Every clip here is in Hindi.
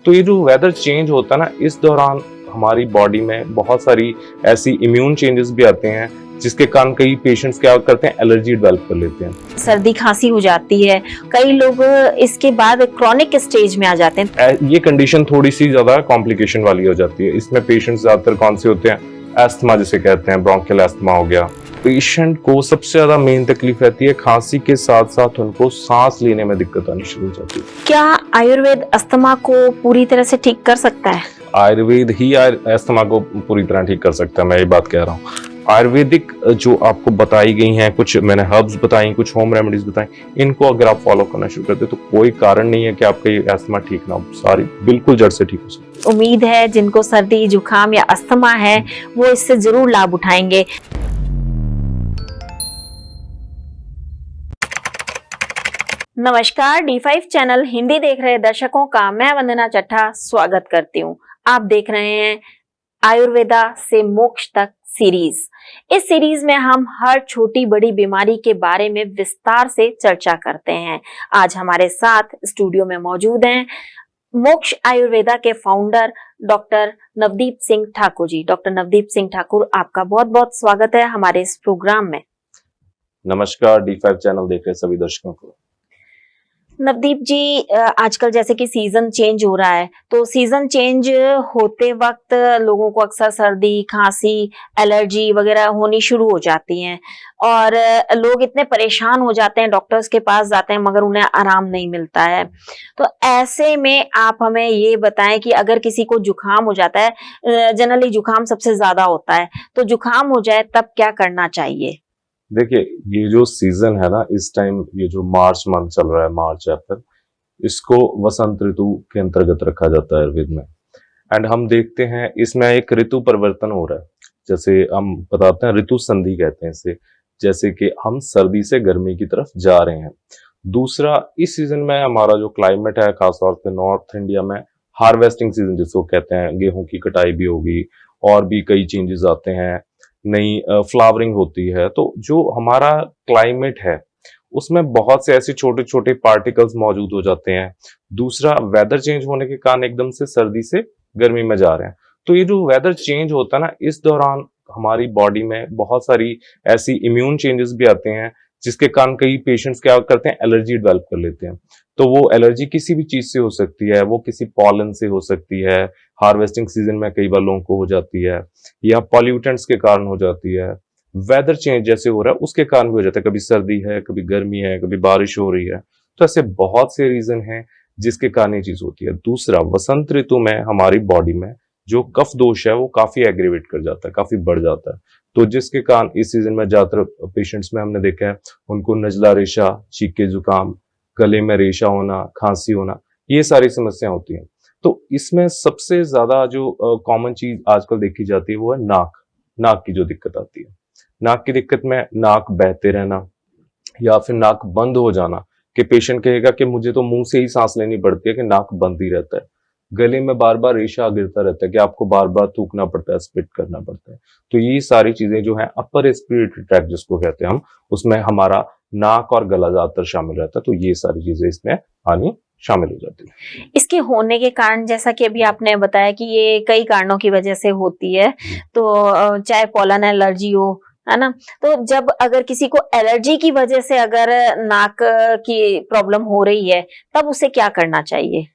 तो ये जो वेदर चेंज होता है ना, इस दौरान हमारी बॉडी में बहुत सारी ऐसी इम्यून चेंजेस भी आते हैं, जिसके कारण कई पेशेंट्स क्या करते हैं, एलर्जी डेवलप कर लेते हैं। सर्दी खांसी हो जाती है, कई लोग इसके बाद क्रॉनिक स्टेज में आ जाते हैं। ये कंडीशन थोड़ी सी ज्यादा कॉम्प्लिकेशन वाली हो जाती है। इसमें पेशेंट्स ज्यादातर कौन से होते हैं, एस्थमा जिसे कहते हैं, ब्रोंकियल एस्थमा हो गया। पेशेंट को सबसे ज्यादा मेन तकलीफ रहती है खांसी के साथ साथ उनको सांस लेने में दिक्कत आनी शुरू हो जाती है। क्या आयुर्वेद अस्थमा को पूरी तरह से ठीक कर सकता है? आयुर्वेद ही अस्थमा को पूरी तरह ठीक कर सकता है, मैं ये बात कह रहा हूँ। आयुर्वेदिक जो आपको बताई गई हैं, कुछ मैंने हर्ब्स बताई, कुछ होम रेमेडीज बताई, इनको अगर आप फॉलो करना शुरू करते तो कोई कारण नहीं है कि आपका ये अस्थमा ठीक ना हो, सारी बिल्कुल जड़ से ठीक हो सकती है। उम्मीद है जिनको सर्दी जुकाम या अस्थमा है वो इससे जरूर लाभ उठाएंगे। नमस्कार, D5 चैनल हिंदी देख रहे दर्शकों का मैं वंदना चट्टा स्वागत करती हूँ। आप देख रहे हैं आयुर्वेदा से मोक्ष तक सीरीज। इस सीरीज में हम हर छोटी बड़ी बीमारी के बारे में विस्तार से चर्चा करते हैं। आज हमारे साथ स्टूडियो में मौजूद हैं मोक्ष आयुर्वेदा के founder doctor Navdeep Singh Thakur ji. Doctor Navdeep Singh Thakur, आपका बहुत बहुत स्वागत है हमारे इस प्रोग्राम में। नमस्कार, D5 चैनल देख रहे सभी दर्शकों को। नवदीप जी, आजकल जैसे कि सीजन चेंज हो रहा है, तो सीजन चेंज होते वक्त लोगों को अक्सर सर्दी खांसी एलर्जी वगैरह होनी शुरू हो जाती हैं और लोग इतने परेशान हो जाते हैं, डॉक्टर्स के पास जाते हैं मगर उन्हें आराम नहीं मिलता है। तो ऐसे में आप हमें ये बताएं कि अगर किसी को जुकाम हो जाता है, जनरली जुकाम सबसे ज्यादा होता है, तो जुकाम हो जाए तब क्या करना चाहिए? देखिए, ये जो सीजन है ना, इस टाइम ये जो मार्च मंथ चल रहा है, मार्च अप्रैल, इसको वसंत ऋतु के अंतर्गत रखा जाता है आयुर्वेद में। एंड हम देखते हैं इसमें एक ऋतु परिवर्तन हो रहा है, जैसे हम बताते हैं ऋतु संधि कहते हैं इसे, जैसे कि हम सर्दी से गर्मी की तरफ जा रहे हैं। दूसरा, इस सीजन में हमारा जो क्लाइमेट है, खासतौर पे नॉर्थ इंडिया में हार्वेस्टिंग सीजन जिसको कहते हैं, गेहूं की कटाई भी होगी और भी कई चेंजेस आते हैं, नई फ्लावरिंग होती है। तो जो हमारा क्लाइमेट है उसमें बहुत से ऐसे छोटे छोटे पार्टिकल्स मौजूद हो जाते हैं। दूसरा, वेदर चेंज होने के कारण एकदम से सर्दी से गर्मी में जा रहे हैं। तो ये जो वेदर चेंज होता है ना, इस दौरान हमारी बॉडी में बहुत सारी ऐसी इम्यून चेंजेस भी आते हैं, जिसके कारण कई पेशेंट्स क्या करते हैं, एलर्जी डेवलप कर लेते हैं। तो वो एलर्जी किसी भी चीज से हो सकती है, वो किसी पॉलन से हो सकती है, हार्वेस्टिंग सीजन में कई बार लोगों को हो जाती है, या पॉल्यूटेंट्स के कारण हो जाती है, वेदर चेंज जैसे हो रहा है उसके कारण भी हो जाता है, कभी सर्दी है, कभी गर्मी है, कभी बारिश हो रही है। तो ऐसे बहुत से रीजन हैं जिसके कारण ये चीज होती है। दूसरा, वसंत ऋतु में हमारी बॉडी में जो कफ दोष है वो काफी एग्रीवेट कर जाता है, काफी बढ़ जाता है। तो जिसके कारण इस सीजन में ज्यादातर पेशेंट्स में हमने देखा है उनको नजला रेशा, छींके जुकाम, गले में रेशा होना, खांसी होना, ये सारी समस्या होती हैं। तो इसमें सबसे ज्यादा जो कॉमन चीज आजकल देखी जाती है वो है नाक की जो दिक्कत आती है। नाक की दिक्कत में नाक बहते रहना या फिर नाक बंद हो जाना, कि पेशेंट कहेगा कि मुझे तो मुंह से ही सांस लेनी पड़ती है, कि नाक बंद ही रहता है। गले में बार बार रेशा गिरता रहता है, कि आपको बार बार थूकना पड़ता है, स्पिट करना पड़ता है। तो ये सारी चीजें जो है अपर रेस्पिरेटरी ट्रैक्ट जिसको कहते हैं हम, उसमें हमारा नाक और गला ज्यादातर शामिल रहता है। तो ये सारी चीजें इसमें आनी शामिल हो जाती है। इसके होने के कारण, जैसा कि अभी आपने बताया कि ये कई कारणों की वजह से होती है, तो चाहे पॉलन एलर्जी हो, है ना, तो जब अगर किसी को एलर्जी की वजह से अगर नाक की प्रॉब्लम हो रही है तब उसे क्या करना चाहिए?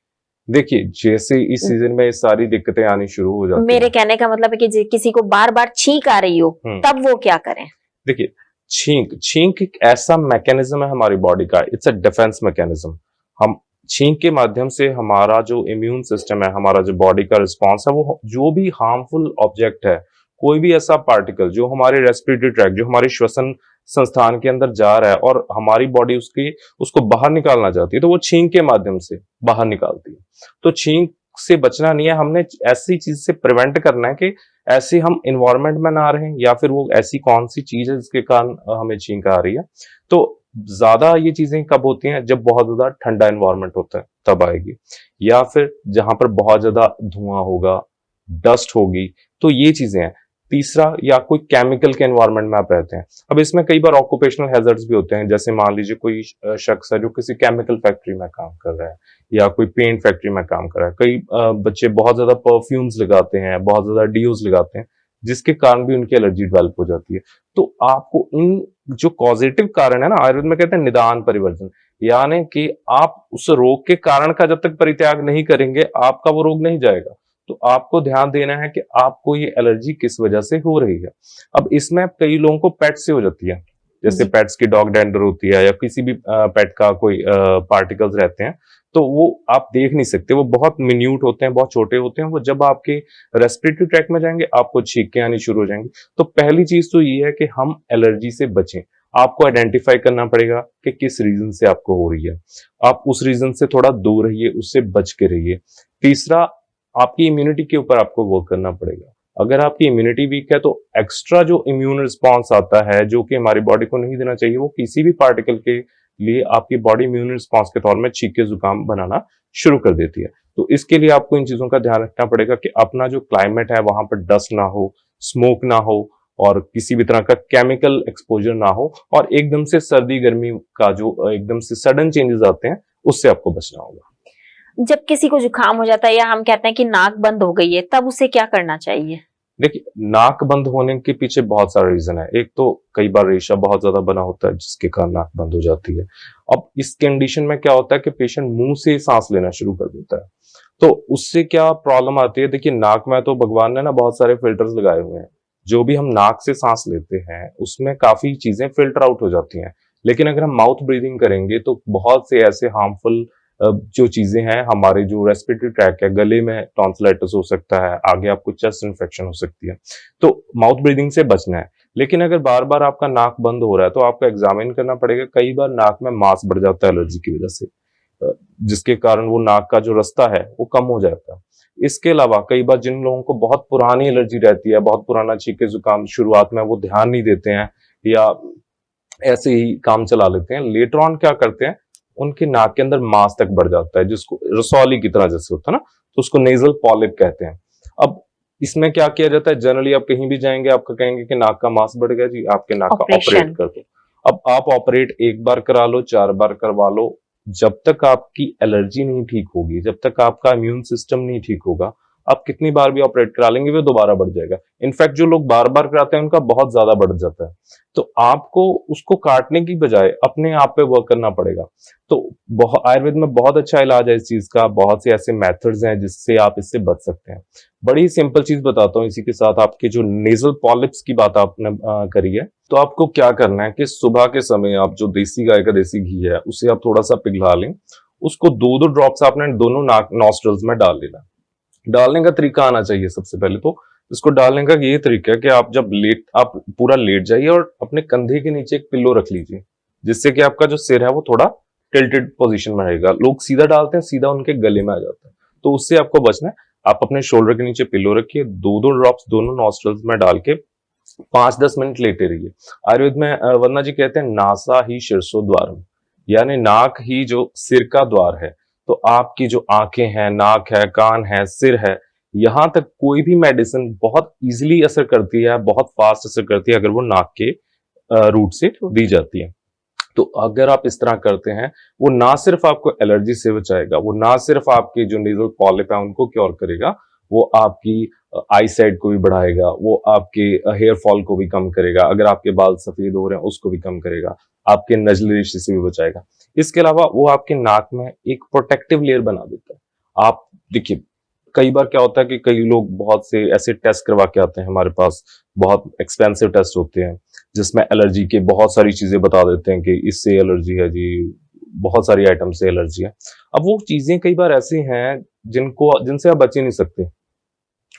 देखिए, जैसे इस सीजन में सारी दिक्कतें आनी शुरू हो जाती मेरे कहने का मतलब है कि किसी को बार बार छींक आ रही हो तब वो क्या करें? देखिए, छींक एक ऐसा मैकेनिज्म है हमारी बॉडी का, इट्स अ डिफेंस मैकेनिज्म। हम छींक के माध्यम से हमारा जो इम्यून सिस्टम है, हमारा जो बॉडी का रिस्पॉन्स है, वो जो भी हार्मफुल ऑब्जेक्ट है, कोई भी ऐसा पार्टिकल जो हमारे रेस्पिरेटरी ट्रैक्ट, जो हमारे श्वसन संस्थान के अंदर जा रहा है और हमारी बॉडी उसको बाहर निकालना चाहती है, तो वो छींक के माध्यम से बाहर निकालती है। तो छींक से बचना नहीं है, हमने ऐसी चीज से प्रिवेंट करना है कि ऐसे हम इन्वायरमेंट में ना रहें, या फिर वो ऐसी कौन सी चीज है जिसके कारण हमें छींक आ रही है। तो ज्यादा ये चीजें कब होती हैं, जब बहुत ज्यादा ठंडा इन्वायरमेंट होता है तब आएगी, या फिर जहां पर बहुत ज्यादा धुआं होगा, डस्ट होगी, तो ये चीजें हैं। तीसरा, या कोई केमिकल के एनवायरनमेंट में आप रहते हैं। अब इसमें कई बार ऑक्यूपेशनल हैजर्ड्स भी होते हैं, जैसे मान लीजिए कोई शख्स है जो किसी केमिकल फैक्ट्री में काम कर रहा है या कोई पेंट फैक्ट्री में काम कर रहा है। कई बच्चे बहुत ज्यादा परफ्यूम्स लगाते हैं, बहुत ज्यादा डीओज लगाते हैं, जिसके कारण भी उनकी एलर्जी डेवलप हो जाती है। तो आपको इन जो पॉजिटिव कारण है ना, आयुर्वेद में कहते हैं निदान परिवर्जन, यानी कि आप उस रोग के कारण का जब तक परित्याग नहीं करेंगे, आपका वो रोग नहीं जाएगा। तो आपको ध्यान देना है कि आपको ये एलर्जी किस वजह से हो रही है। अब इसमें कई लोगों को पेट से हो जाती है, जैसे जी। पेट्स की डॉग डेंडर होती है या किसी भी पेट का कोई पार्टिकल्स रहते हैं, तो वो आप देख नहीं सकते, वो बहुत मिन्यूट होते हैं, बहुत छोटे होते हैं। वो जब आपके रेस्पिरेटरी ट्रैक में जाएंगे, आपको छींकें आनी शुरू हो जाएंगी। तो पहली चीज तो ये है कि हम एलर्जी से बचें। आपको आइडेंटिफाई करना पड़ेगा कि किस रीजन से आपको हो रही है, आप उस रीजन से थोड़ा दूर रहिए, उससे बच के रहिए। तीसरा, आपकी इम्यूनिटी के ऊपर आपको वर्क करना पड़ेगा। अगर आपकी इम्यूनिटी वीक है तो एक्स्ट्रा जो इम्यून रिस्पॉन्स आता है, जो कि हमारी बॉडी को नहीं देना चाहिए, वो किसी भी पार्टिकल के लिए आपकी बॉडी इम्यून रिस्पॉन्स के तौर में छींके जुकाम बनाना शुरू कर देती है। तो इसके लिए आपको इन चीजों का ध्यान रखना पड़ेगा कि अपना जो क्लाइमेट है वहां पर डस्ट ना हो, स्मोक ना हो, और किसी भी तरह का केमिकल एक्सपोजर ना हो, और एकदम से सर्दी गर्मी का जो एकदम से सडन चेंजेस आते हैं, उससे आपको बचना होगा। जब किसी को जुकाम हो जाता है या हम कहते हैं कि नाक बंद हो गई है, तब उसे क्या करना चाहिए? देखिए, नाक बंद होने के पीछे बहुत सारा रीजन है। एक तो कई बार रेशा बहुत ज्यादा बना होता है, जिसके कारण नाक बंद हो जाती है। अब इस कंडीशन में क्या होता है कि पेशेंट मुंह से सांस लेना शुरू कर देता है, तो उससे क्या प्रॉब्लम आती है। देखिए, नाक में तो भगवान ने ना बहुत सारे फिल्टर्स लगाए हुए हैं। जो भी हम नाक से सांस लेते हैं उसमें काफी चीजें फिल्टर आउट हो जाती हैं। लेकिन अगर हम माउथ ब्रीदिंग करेंगे तो बहुत से ऐसे हार्मफुल जो चीजें हैं, हमारे जो रेस्पिरेटरी ट्रैक है, गले में टॉन्सिलाइटिस हो सकता है, आगे आपको चेस्ट इन्फेक्शन हो सकती है। तो माउथ ब्रीदिंग से बचना है। लेकिन अगर बार बार आपका नाक बंद हो रहा है तो आपको एग्जामिन करना पड़ेगा। कई बार नाक में मांस बढ़ जाता है एलर्जी की वजह से, जिसके कारण वो नाक का जो रास्ता है वो कम हो जाता है। इसके अलावा कई बार जिन लोगों को बहुत पुरानी एलर्जी रहती है, बहुत पुराना छींके जुकाम, शुरुआत में वो ध्यान नहीं देते हैं या ऐसे ही काम चला लेते हैं, लेटर ऑन क्या करते हैं, उनके नाक के अंदर मांस तक बढ़ जाता है, जिसको रसौली की तरह जैसे होता है ना, तो उसको नेजल पॉलिप कहते हैं। अब इसमें क्या किया जाता है, जनरली आप कहीं भी जाएंगे आपका कहेंगे कि नाक का मांस बढ़ गया जी, आपके नाक का ऑपरेट कर दो। अब आप ऑपरेट एक बार करा लो, 4 बार करवा लो, जब तक आपकी एलर्जी नहीं ठीक होगी, जब तक आपका इम्यून सिस्टम नहीं ठीक होगा, आप कितनी बार भी ऑपरेट करा लेंगे वो दोबारा बढ़ जाएगा। इनफैक्ट जो लोग बार बार कराते हैं उनका बहुत ज्यादा बढ़ जाता है। तो आपको उसको काटने की बजाय अपने आप पे वर्क करना पड़ेगा। तो आयुर्वेद में बहुत अच्छा इलाज है इस चीज का, बहुत से ऐसे मेथड्स हैं जिससे आप इससे बच सकते हैं। बड़ी सिंपल चीज बताता हूँ इसी के साथ। आपके जो नेजल पॉलिप्स की बात आपने करी है, तो आपको क्या करना है कि सुबह के समय आप जो देसी गाय का देसी घी है उसे आप थोड़ा सा पिघला लें, उसको 2-2 ड्रॉप्स आपने दोनों नाक नॉस्ट्रल्स में डाल लेना। डालने का तरीका आना चाहिए सबसे पहले तो। इसको डालने का ये तरीका है कि आप पूरा लेट जाइए और अपने कंधे के नीचे एक पिल्लो रख लीजिए, जिससे कि आपका जो सिर है वो थोड़ा टिल्टेड पोजीशन में रहेगा। लोग सीधा डालते हैं, सीधा उनके गले में आ जाता है, तो उससे आपको बचना है। आप अपने शोल्डर के नीचे पिल्लो रखिए, 2-2 ड्रॉप्स दोनों नॉस्ट्रल्स में डाल के 5-10 मिनट लेटे रहिए। आयुर्वेद में वर्मा जी कहते हैं नासा ही शीर्षो द्वारम, यानी नाक ही जो सिर का द्वार है। तो आपकी जो आंखें हैं, नाक है, कान है, सिर है, यहां तक कोई भी मेडिसिन बहुत इजीली असर करती है, बहुत फास्ट असर करती है अगर वो नाक के रूट से दी जाती है। तो अगर आप इस तरह करते हैं, वो ना सिर्फ आपको एलर्जी से बचाएगा, वो ना सिर्फ आपकी जो नेजल पॉलिप है उनको क्योर करेगा, वो आपकी आई साइड को भी बढ़ाएगा, वो आपके हेयर फॉल को भी कम करेगा, अगर आपके बाल सफेद हो रहे हैं उसको भी कम करेगा, आपके नजले रेशे से भी बचाएगा। इसके अलावा वो आपके नाक में एक प्रोटेक्टिव लेयर बना देता है। आप देखिए, कई बार क्या होता है कि कई लोग बहुत से ऐसे टेस्ट करवा के आते हैं हमारे पास, बहुत एक्सपेंसिव टेस्ट होते हैं जिसमें एलर्जी के बहुत सारी चीजें बता देते हैं कि इससे एलर्जी है जी, बहुत सारी आइटम से एलर्जी है। अब वो चीजें कई बार ऐसी हैं जिनसे आप बच ही नहीं सकते,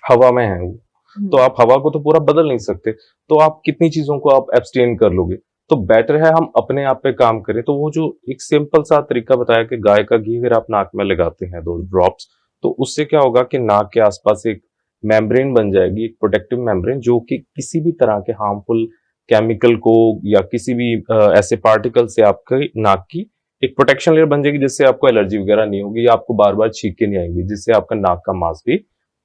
हवा में है वो, तो आप हवा को तो पूरा बदल नहीं सकते, तो आप कितनी चीजों को आप एब्सटेन कर लोगे। तो बेटर है हम अपने आप पे काम करें। तो वो जो एक सिंपल सा तरीका बताया कि गाय का घी अगर आप नाक में लगाते हैं 2 ड्रॉप्स, तो उससे क्या होगा कि नाक के आसपास एक मेम्ब्रेन बन जाएगी, एक प्रोटेक्टिव मेम्ब्रेन, जो कि किसी भी तरह के हार्मफुल केमिकल को या किसी भी ऐसे पार्टिकल से आपके नाक की एक प्रोटेक्शन लेयर बन जाएगी, जिससे आपको एलर्जी वगैरह नहीं होगी या आपको बार बार छींके नहीं आएंगी, जिससे आपका नाक का मांस भी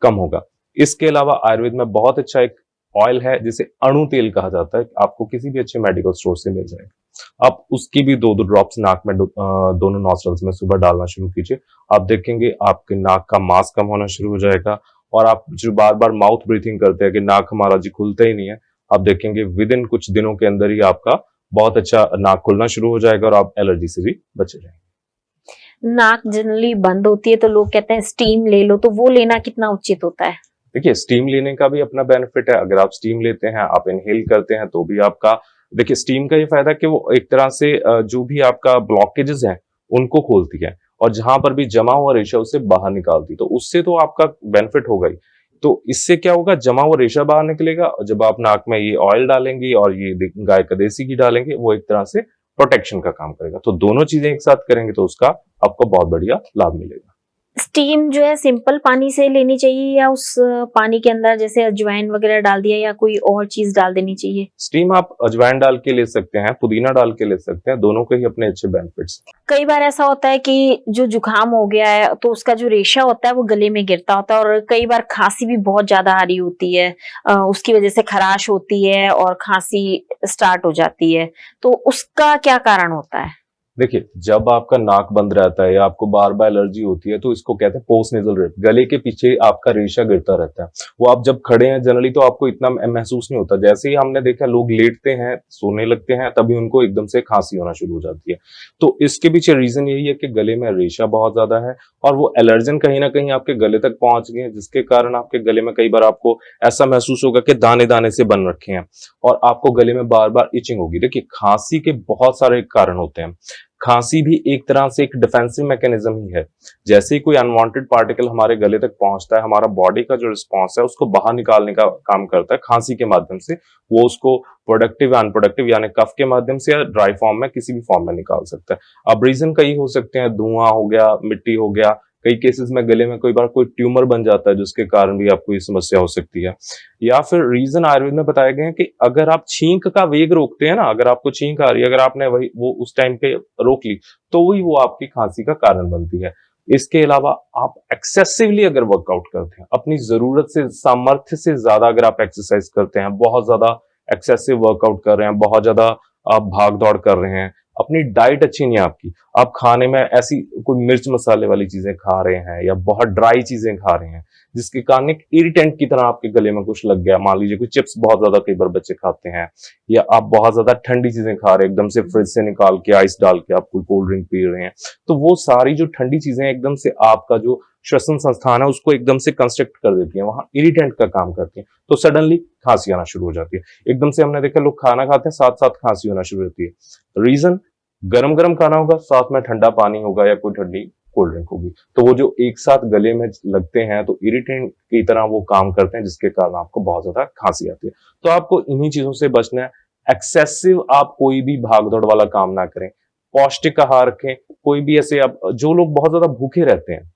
कम होगा। इसके अलावा आयुर्वेद में बहुत अच्छा एक ऑयल है जिसे अणु तेल कहा जाता है, आपको किसी भी अच्छे मेडिकल स्टोर से मिल जाएगा। आप उसकी भी 2-2 ड्रॉप्स नाक में दोनों नॉस्ट्रल्स में सुबह डालना शुरू कीजिए। आप देखेंगे आपके नाक का मांस कम होना शुरू हो जाएगा, और आप जो बार-बार माउथ ब्रीथिंग करते हैं कि नाक हमारा जी खुलता ही नहीं है, आप देखेंगे विद इन कुछ दिनों के अंदर ही आपका बहुत अच्छा नाक खुलना शुरू हो जाएगा और आप एलर्जी से भी बचे रहेंगे। नाक जनरली बंद होती है तो लोग कहते हैं स्टीम ले लो, तो वो लेना कितना उचित होता है? देखिए, स्टीम लेने का भी अपना बेनिफिट है। अगर आप स्टीम लेते हैं, आप इनहेल करते हैं, तो भी आपका, देखिए स्टीम का ये फायदा है कि वो एक तरह से जो भी आपका ब्लॉकेजेस हैं उनको खोलती है, और जहां पर भी जमा हुआ रेशा उसे बाहर निकालती है, तो उससे तो आपका बेनिफिट होगा ही। तो इससे क्या होगा, जमा हुआ रेशा बाहर निकलेगा, और जब आप नाक में ये ऑयल डालेंगी और ये गाय का देसी घी डालेंगे, वो एक तरह से प्रोटेक्शन का काम करेगा। तो दोनों चीजें एक साथ करेंगे तो उसका आपको बहुत बढ़िया लाभ मिलेगा। स्टीम जो है सिंपल पानी से लेनी चाहिए, या उस पानी के अंदर जैसे अजवाइन वगैरह डाल दिया या कोई और चीज डाल देनी चाहिए? स्टीम आप अजवाइन डाल के ले सकते हैं, पुदीना डाल के ले सकते हैं, दोनों के ही अपने अच्छे बेनिफिट्स। कई बार ऐसा होता है कि जो जुकाम हो गया है तो उसका जो रेशा होता है वो गले में गिरता होता है, और कई बार खांसी भी बहुत ज्यादा आ रही होती है, उसकी वजह से खराश होती है और खांसी स्टार्ट हो जाती है, तो उसका क्या कारण होता है? देखिए, जब आपका नाक बंद रहता है या आपको बार बार एलर्जी होती है, तो इसको कहते हैं पोस्ट नेजल ड्रिप। गले के पीछे आपका रेशा गिरता रहता है, वो आप जब खड़े हैं जनरली तो आपको इतना महसूस नहीं होता। जैसे ही हमने देखा लोग लेटते हैं, सोने लगते हैं, तभी उनको एकदम से खांसी होना शुरू हो जाती है। तो इसके पीछे रीजन यही है कि गले में रेशा बहुत ज्यादा है, और वो एलर्जन कहीं ना कहीं आपके गले तक पहुंच गए हैं, जिसके कारण आपके गले में कई बार आपको ऐसा महसूस होगा कि दाने दाने से बन रखे हैं, और आपको गले में बार बार इचिंग होगी। देखिए, खांसी के बहुत सारे कारण होते हैं। खांसी भी एक तरह से एक डिफेंसिव मैकेनिज्म ही है। जैसे ही कोई अनवांटेड पार्टिकल हमारे गले तक पहुंचता है, हमारा बॉडी का जो रिस्पॉन्स है उसको बाहर निकालने का काम करता है खांसी के माध्यम से। वो उसको प्रोडक्टिव या अनप्रोडक्टिव यानी कफ के माध्यम से या ड्राई फॉर्म में किसी भी फॉर्म में निकाल सकता है। अब रीजन कई हो सकते हैं, धुआं हो गया, मिट्टी हो गया, कई केसेस में गले में कोई बार कोई ट्यूमर बन जाता है जिसके कारण भी आपको ये समस्या हो सकती है। या फिर रीजन आयुर्वेद में बताए गए हैं कि अगर आप छींक का वेग रोकते हैं ना, अगर आपको छींक आ रही है, अगर आपने वही वो उस टाइम पे रोक ली, तो वही वो आपकी खांसी का कारण बनती है। इसके अलावा आप एक्सेसिवली अगर वर्कआउट करते हैं, अपनी जरूरत से सामर्थ्य से ज्यादा अगर आप एक्सरसाइज करते हैं, बहुत ज्यादा एक्सेसिव वर्कआउट कर रहे हैं, बहुत ज्यादा आप भाग दौड़ कर रहे हैं, अपनी डाइट अच्छी नहीं है आपकी, आप खाने में ऐसी कोई मिर्च मसाले वाली चीजें खा रहे हैं या बहुत ड्राई चीजें खा रहे हैं, जिसके कारण एक इरिटेंट की तरह आपके गले में कुछ लग गया। मान लीजिए कोई चिप्स बहुत ज्यादा कई बार बच्चे खाते हैं, या आप बहुत ज्यादा ठंडी चीजें खा रहे हैं, एकदम से फ्रिज से निकाल के आइस डाल के आप कोई कोल्ड ड्रिंक पी रहे हैं, तो वो सारी जो ठंडी चीजें एकदम से आपका जो श्वसन संस्थान है उसको एकदम से कंस्ट्रक्ट कर देती है, वहां इरिटेंट का काम करती है, तो सडनली खांसी आना शुरू हो जाती है। एकदम से हमने देखा लोग खाना खाते हैं, साथ साथ खांसी होना शुरू होती है। रीजन, गरम गरम खाना होगा, साथ में ठंडा पानी होगा या कोई ठंडी कोल्ड ड्रिंक होगी, तो वो जो एक साथ गले में लगते हैं तो इरिटेंट की तरह वो काम करते हैं, जिसके कारण आपको बहुत ज्यादा खांसी आती है। तो आपको इन्हीं चीजों से बचना है। एक्सेसिव आप कोई भी भागदौड़ वाला काम ना करें, पौष्टिक आहार रखें। कोई भी ऐसे, आप जो लोग बहुत ज्यादा भूखे रहते हैं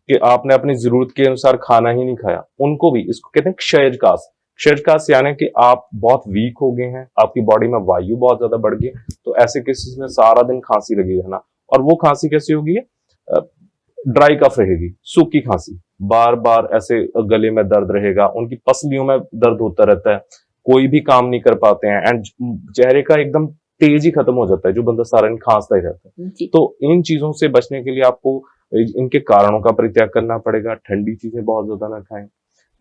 कि आपने अपनी जरूरत के अनुसार खाना ही नहीं खाया, उनको भी, इसको कहते हैं क्षयजकास। क्षयजकास यानी कि आप बहुत वीक हो गए हैं, आपकी बॉडी में वायु बहुत ज्यादा बढ़ गई, तो ऐसे केसेस में सारा दिन खांसी लगी रहना। और वो खांसी कैसी होगी, ड्राई कफ रहेगी, सूखी खांसी, बार बार ऐसे गले में दर्द रहेगा, उनकी पसलियों में दर्द होता रहता है, कोई भी काम नहीं कर पाते हैं, एंड चेहरे का एकदम तेज ही खत्म हो जाता है, जो बंदा सारा दिन खांसता ही रहता है। तो इन चीजों से बचने के लिए आपको इनके कारणों का परित्याग करना पड़ेगा। ठंडी चीजें बहुत ज्यादा ना खाएं,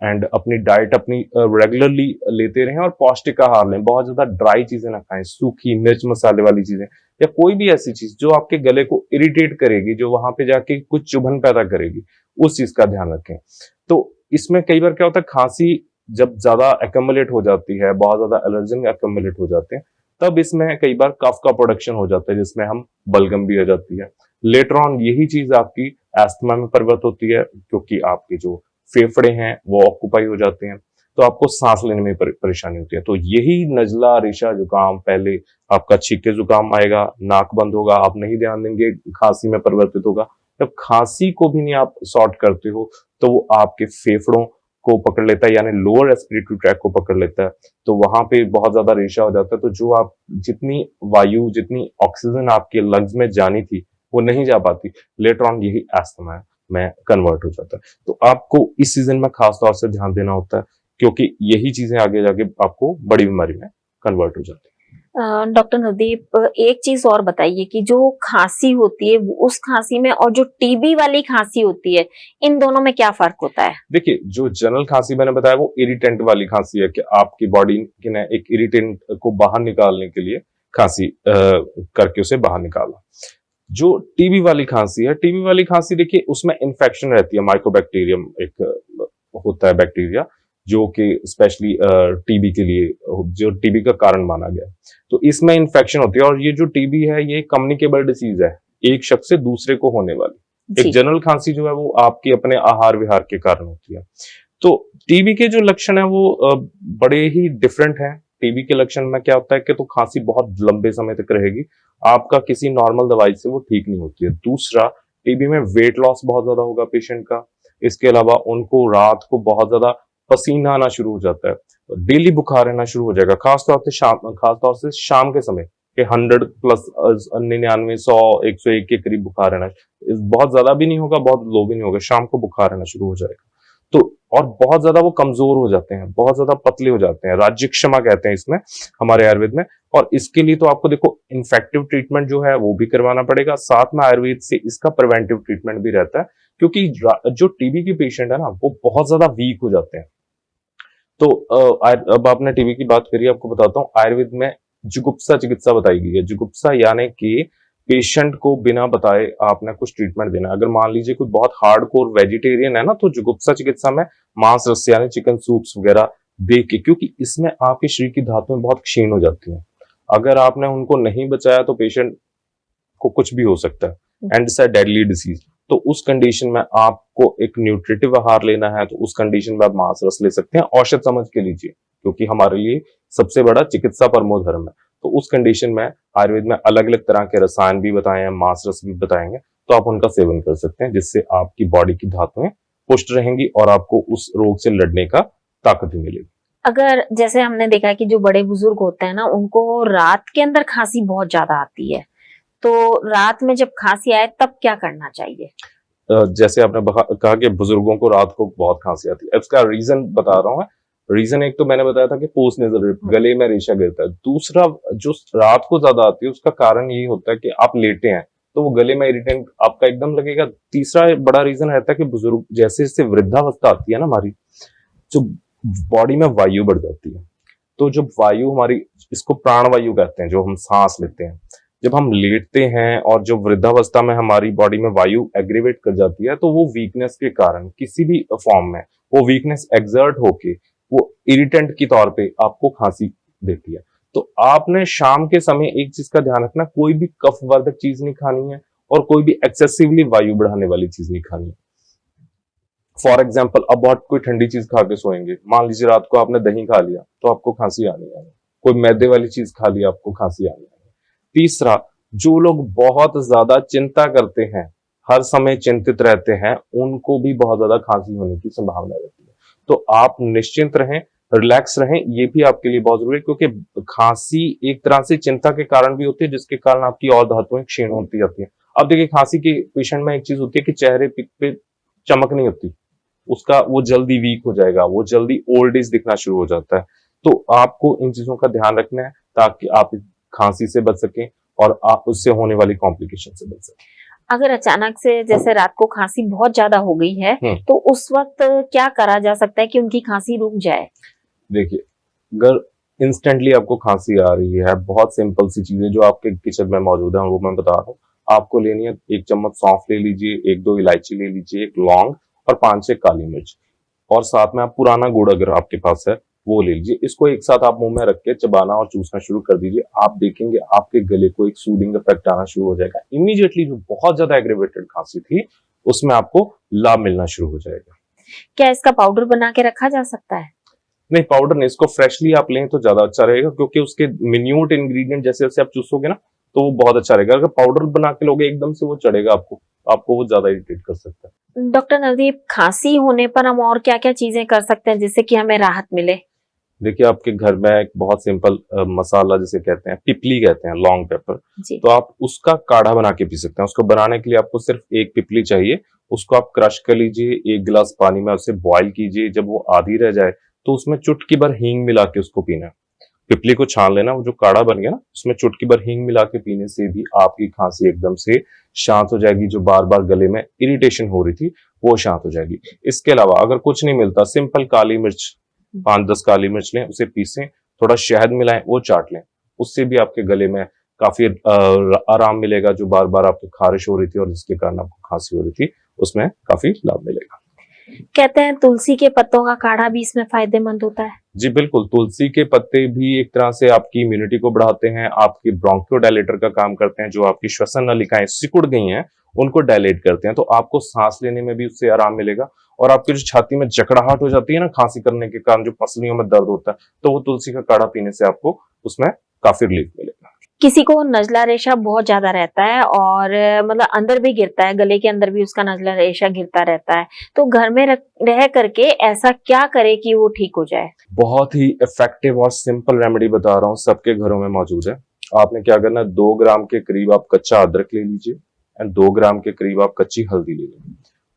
एंड अपनी डाइट अपनी रेगुलरली लेते रहें, और पौष्टिक आहार लें। बहुत ज्यादा ड्राई चीजें ना खाएं, सूखी मिर्च मसाले वाली चीजें या कोई भी ऐसी चीज जो आपके गले को इरिटेट करेगी, जो वहां पे जाके कुछ चुभन पैदा करेगी, उस चीज का ध्यान रखें। तो इसमें कई बार क्या होता है, खांसी जब ज्यादा एक्यूमुलेट हो जाती है, बहुत ज्यादा एलर्जन एक्यूमुलेट हो जाते हैं, तब इसमें कई बार कफ का प्रोडक्शन हो जाता है, जिसमें हम बलगम भी आ जाती है। लेटर ऑन यही चीज आपकी एस्थमा में परिवर्त होती है, क्योंकि आपके जो फेफड़े हैं वो ऑक्यूपाई हो जाते हैं, तो आपको सांस लेने में परेशानी होती है। तो यही नजला, रेशा, जुकाम, पहले आपका छींके जुकाम आएगा, नाक बंद होगा, आप नहीं ध्यान देंगे, खांसी में परिवर्तित होगा। जब खांसी को भी नहीं आप सॉर्ट करते हो, तो वो आपके फेफड़ों को पकड़ लेता है, यानी लोअर रेस्पिरेटरी ट्रैक को पकड़ लेता है, तो वहां पे बहुत ज्यादा रेशा हो जाता है। तो जो आप जितनी वायु, जितनी ऑक्सीजन आपके लंग्स में जानी थी, वो नहीं जा पाती, लेटर ऑन यही एस्थमा में कन्वर्ट हो जाता है। तो आपको इस सीजन में खास तौर से ध्यान देना होता है क्योंकि यही चीजें आगे जाके आपको बड़ी बीमारी में कन्वर्ट हो जाती है। डॉक्टर नवदीप, एक चीज और बताइए कि जो खांसी होती है उस खांसी में और जो टीबी वाली खांसी होती है, इन दोनों में क्या फर्क होता है? देखिए, जो जनरल खांसी मैंने बताया वो इरिटेंट वाली खांसी है कि आपकी बॉडी ने एक इरिटेंट को बाहर निकालने के लिए खांसी करके उसे बाहर निकाला। जो टीबी वाली खांसी है, टीबी वाली खांसी देखिए उसमें इन्फेक्शन रहती है, माइकोबैक्टीरियम एक होता है बैक्टीरिया जो कि स्पेशली टीबी के लिए, जो टीबी का कारण माना गया। तो इसमें इन्फेक्शन होती है और ये जो टीबी है ये कम्युनिकेबल डिसीज है, एक शख्स से दूसरे को होने वाली। एक जनरल खांसी जो है वो आपकी अपने आहार विहार के कारण होती है। तो टीबी के जो लक्षण है वो बड़े ही डिफरेंट हैं। टीबी के लक्षण में क्या होता है कि तो खांसी बहुत लंबे समय तक रहेगी, आपका किसी नॉर्मल दवाई से वो ठीक नहीं होती है। दूसरा, टीबी में वेट लॉस बहुत ज्यादा होगा पेशेंट का। इसके अलावा उनको रात को बहुत ज्यादा पसीना आना शुरू हो जाता है, डेली बुखार रहना शुरू हो जाएगा, खासतौर से शाम के समय के 100 प्लस 99 100 101 के करीब बुखार रहना, बहुत ज्यादा भी नहीं होगा बहुत लो भी नहीं होगा, शाम को बुखार रहना शुरू हो जाएगा। तो और बहुत ज्यादा वो कमजोर हो जाते हैं, बहुत ज्यादा पतले हो जाते हैं, राज्य क्षमा कहते हैं इसमें हमारे आयुर्वेद में। और इसके लिए तो आपको देखो इन्फेक्टिव ट्रीटमेंट जो है वो भी करवाना पड़ेगा, साथ में आयुर्वेद से इसका प्रिवेंटिव ट्रीटमेंट भी रहता है, क्योंकि जो टीबी की पेशेंट है ना वो बहुत ज्यादा वीक हो जाते हैं। तो अब आपने टीबी की बात करी, आपको बताता हूँ आयुर्वेद में जुगुप्सा चिकित्सा बताई गई है। जुगुप्सा यानी कि पेशेंट को बिना बताए आपने कुछ ट्रीटमेंट देना। अगर मान लीजिए कोई बहुत हार्डकोर वेजिटेरियन है ना, तो जुगुप्सा चिकित्सा में मांस रस यानी चिकन सूप्स वगैरह दे के, क्योंकि इसमें आपके शरीर की धातुएं बहुत क्षीण हो जाती हैं, अगर आपने उनको नहीं बचाया तो पेशेंट को कुछ भी हो सकता है, and it's a deadly disease. तो उस कंडीशन में आपको एक न्यूट्रिटिव आहार लेना है, तो उस कंडीशन में आप मांस रस ले सकते हैं, औषध समझ के लीजिए, क्योंकि हमारे लिए सबसे बड़ा चिकित्सा परमो धर्म है। तो उस कंडीशन में आयुर्वेद में अलग अलग तरह के रसायन भी बताए हैं, मांस रस भी बताएंगे, तो आप उनका सेवन कर सकते हैं, जिससे आपकी बॉडी की धातुएं पुष्ट रहेंगी और आपको उस रोग से लड़ने का ताकत भी मिलेगी। अगर जैसे हमने देखा है कि जो बड़े बुजुर्ग होते हैं ना, उनको रात के अंदर खांसी बहुत ज्यादा आती है, तो रात में जब खांसी आए तब क्या करना चाहिए? जैसे आपने कहा कि बुजुर्गों को रात को बहुत खांसी आती है, इसका रीजन बता रहा हूँ। रीजन एक तो मैंने बताया था कि पोस्ट नेजल ड्रिप, गले में रेशा गिरता है। दूसरा, जो रात को ज्यादा आती है उसका कारण यही होता है कि आप लेटे हैं तो वो गले में इरिटेंट आपका एकदम लगेगा। तीसरा बड़ा रीजन रहता है कि बुजुर्ग जैसे जैसे वृद्धावस्था आती है ना हमारी, जो बॉडी में वायु बढ़ जाती है, तो जो वायु हमारी, इसको प्राण वायु कहते हैं, जो हम सांस लेते हैं, जब हम लेटते हैं और जो वृद्धावस्था में हमारी बॉडी में वायु एग्रीवेट कर जाती है, तो वो वीकनेस के कारण किसी भी फॉर्म में वो वीकनेस एक्सर्ट होके वो इरिटेंट के तौर पे आपको खांसी देती है। तो आपने शाम के समय एक चीज का ध्यान रखना, कोई भी कफ वर्धक चीज नहीं खानी है और कोई भी एक्सेसिवली वायु बढ़ाने वाली चीज नहीं खानी है। फॉर एग्जाम्पल, अब बहुत कोई ठंडी चीज खा के सोएंगे, मान लीजिए रात को आपने दही खा लिया तो आपको खांसी आनी है, कोई मैदे वाली चीज खा लिया आपको खांसी आनी है। तीसरा, जो लोग बहुत ज्यादा चिंता करते हैं, हर समय चिंतित रहते हैं, उनको भी बहुत ज्यादा खांसी होने की संभावना रहती है। तो आप निश्चिंत रहें, रिलैक्स रहें, ये भी आपके लिए बहुत जरूरी है, क्योंकि खांसी एक तरह से चिंता के कारण भी होती है, जिसके कारण आपकी और धातुएं क्षीण होती जाती है। अब देखिए, खांसी के पेशेंट में एक चीज होती है कि चेहरे पे चमक नहीं होती, उसका वो जल्दी वीक हो जाएगा, वो जल्दी ओल्ड एज दिखना शुरू हो जाता है। तो आपको इन चीजों का ध्यान रखना है ताकि आप खांसी से बच सकें और आप उससे होने वाली कॉम्प्लिकेशन से बच सकें। अगर अचानक से जैसे रात को खांसी बहुत ज्यादा हो गई है, तो उस वक्त क्या करा जा सकता है कि उनकी खांसी रुक जाए? देखिए, अगर इंस्टेंटली आपको खांसी आ रही है, बहुत सिंपल सी चीजें जो आपके किचन में मौजूद है वो मैं बता रहा हूँ। आपको लेनी है, 1 चम्मच सौंफ ले लीजिए, 1-2 इलायची ले लीजिए, 1 लौंग और 5-6 काली मिर्च, और साथ में आप पुराना गुड़ अगर आपके पास है वो ले लीजिए। इसको एक साथ आप मुंह में रख के चबाना और चूसना शुरू कर दीजिए। आप देखेंगे आपके गले को एक सूदिंग इफेक्ट आना शुरू हो जाएगा। इमीडिएटली जो बहुत ज्यादा एग्रेवेटेड खांसी थी उसमें आपको लाभ मिलना शुरू हो जाएगा। क्या इसका पाउडर बना के रखा जा सकता है? नहीं, पाउडर नहीं, इसको फ्रेशली आप लें तो ज्यादा अच्छा रहेगा, क्योंकि उसके मिन्यूट इंग्रेडिएंट जैसे जैसे आप चूसोगे ना तो वो बहुत अच्छा रहेगा। अगर पाउडर बना के लोगे एकदम से वो चढ़ेगा आपको वो ज्यादा इरिटेट कर सकता है। डॉक्टर नवदीप, खांसी होने पर हम और क्या क्या चीजें कर सकते हैं जिससे कि हमें राहत मिले? देखिए, आपके घर में एक बहुत सिंपल मसाला जिसे कहते हैं, पिपली कहते हैं, लॉन्ग पेपर, तो आप उसका काढ़ा बना के पी सकते हैं। उसको बनाने के लिए आपको सिर्फ 1 पिपली चाहिए, उसको आप क्रश कर लीजिए, 1 गिलास पानी में उसे बॉईल कीजिए, जब वो आधी रह जाए तो उसमें चुटकी भर हींग मिला के उसको पीना है। पिपली को छान लेना, वो जो काढ़ा बन गया ना, उसमें चुटकी भर हींग मिला के पीने से भी आपकी खांसी एकदम से शांत हो जाएगी। जो बार बार गले में इरिटेशन हो रही थी वो शांत हो जाएगी। इसके अलावा अगर कुछ नहीं मिलता, सिंपल काली मिर्च 5-10 काली मिर्च लें, उसे पीसें, थोड़ा शहद मिलाएं, वो चाट लें, उससे भी आपके गले में काफी आराम मिलेगा। जो बार बार आपको खारिश हो रही थी और जिसके कारण आपको खांसी हो रही थी, उसमें काफी लाभ मिलेगा। कहते हैं तुलसी के पत्तों का काढ़ा भी इसमें फायदेमंद होता है। जी बिल्कुल, तुलसी के पत्ते भी एक तरह से आपकी इम्यूनिटी को बढ़ाते हैं, आपकी ब्रोंकियोडायलेटर का काम करते हैं। जो आपकी श्वसन नलिकाएं सिकुड़ गई हैं उनको डायलेट करते हैं, तो आपको सांस लेने में भी उससे आराम मिलेगा। और आपकी जो छाती में जकड़ाहट हो जाती है ना खांसी करने के कारण, जो पसलियों में दर्द होता है, तो वो तुलसी का काढ़ा पीने से आपको उसमें काफी रिलीफ मिलेगा। किसी को नजला रेशा बहुत ज्यादा रहता है और मतलब अंदर भी गिरता है, गले के अंदर भी उसका नजला रेशा गिरता रहता है, तो घर में रह करके ऐसा क्या करे कि वो ठीक हो जाए? बहुत ही इफेक्टिव और सिंपल रेमेडी बता रहा हूँ, सबके घरों में मौजूद है। आपने क्या करना है, 2 ग्राम के करीब आप कच्चा अदरक ले लीजिए एंड 2 ग्राम के करीब आप कच्ची हल्दी ले लीजिए।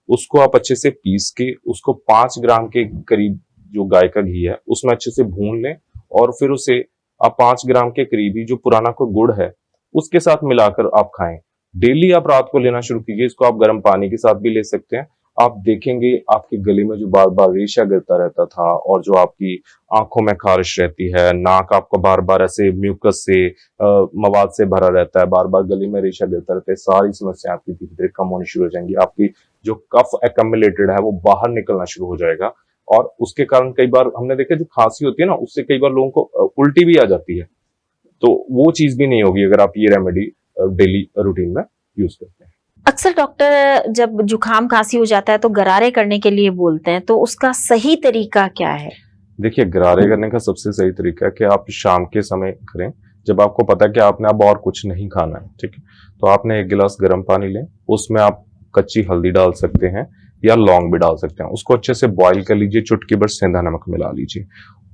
उसको आप अच्छे से पीस के उसको 5 ग्राम के करीब जो गाय का घी है उसमें अच्छे से भून लें, और फिर उसे आप 5 ग्राम के करीब ही जो पुराना कोई गुड़ है उसके साथ मिलाकर आप खाएं। डेली आप रात को लेना शुरू कीजिए। इसको आप गर्म पानी के साथ भी ले सकते हैं। आप देखेंगे आपके गले में जो बार बार रेशा गिरता रहता था, और जो आपकी आंखों में खारिश रहती है, नाक आपका बार बार ऐसे म्यूकस से मवाद से भरा रहता है, बार बार गले में रेशा गिरता रहता है, सारी समस्या आपकी धीरे धीरे कम होनी शुरू हो जाएंगी। आपकी जो कफ एक्यूमुलेटेड है वो बाहर निकलना शुरू हो जाएगा, और उसके कारण कई बार हमने देखा जो खांसी होती है ना, उससे कई बार लोगों को उल्टी भी आ जाती है। तो वो चीज भी नहीं होगी अगर आप ये रेमेडी डेली रूटीन में यूज करते हैं। अक्सर डॉक्टर जब जुकाम खांसी हो जाता है तो गरारे करने के लिए बोलते हैं, तो उसका सही तरीका क्या है? देखिए, गरारे करने का सबसे सही तरीका है कि आप शाम के समय करें, जब आपको पता है कि आपने अब और कुछ नहीं खाना है। ठीक है, तो आपने 1 गिलास गर्म पानी लें, उसमें आप कच्ची हल्दी डाल सकते हैं या लौंग भी डाल सकते हैं। उसको अच्छे से बॉईल कर लीजिए, चुटकी भर सेंधा नमक मिला लीजिए।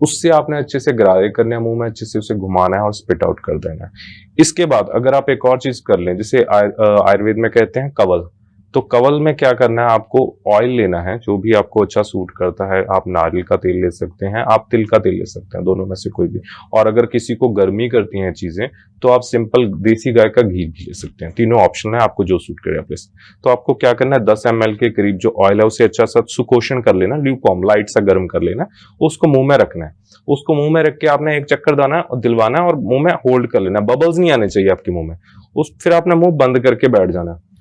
उससे आपने अच्छे से गरारे करने हैं, मुंह में अच्छे से उसे घुमाना है और स्पिट आउट कर देना है। इसके बाद अगर आप एक और चीज कर लें, जिसे आयुर्वेद में कहते हैं कवल, तो कवल में क्या करना है, आपको ऑयल लेना है जो भी आपको अच्छा सूट करता है। आप नारियल का तेल ले सकते हैं, आप तिल का तेल ले सकते हैं, दोनों में से कोई भी। और अगर किसी को गर्मी करती हैं चीजें, तो आप सिंपल देसी गाय का घी भी ले सकते हैं। तीनों ऑप्शन है, आपको जो सूट करे आप ले सकते हैं। तो आपको क्या करना है, 10 ml के करीब जो ऑयल है उसे अच्छा सा सुकोशन कर लेना, ल्यूकॉर्म लाइट सा गर्म कर लेना, उसको मुंह में रखना है। उसको मुंह में रख के आपने एक चक्कर दाना और दिलवाना है और मुंह में होल्ड कर लेना। बबल्स नहीं आने चाहिए आपके मुंह में। फिर आपने मुंह बंद करके बैठ जाना है।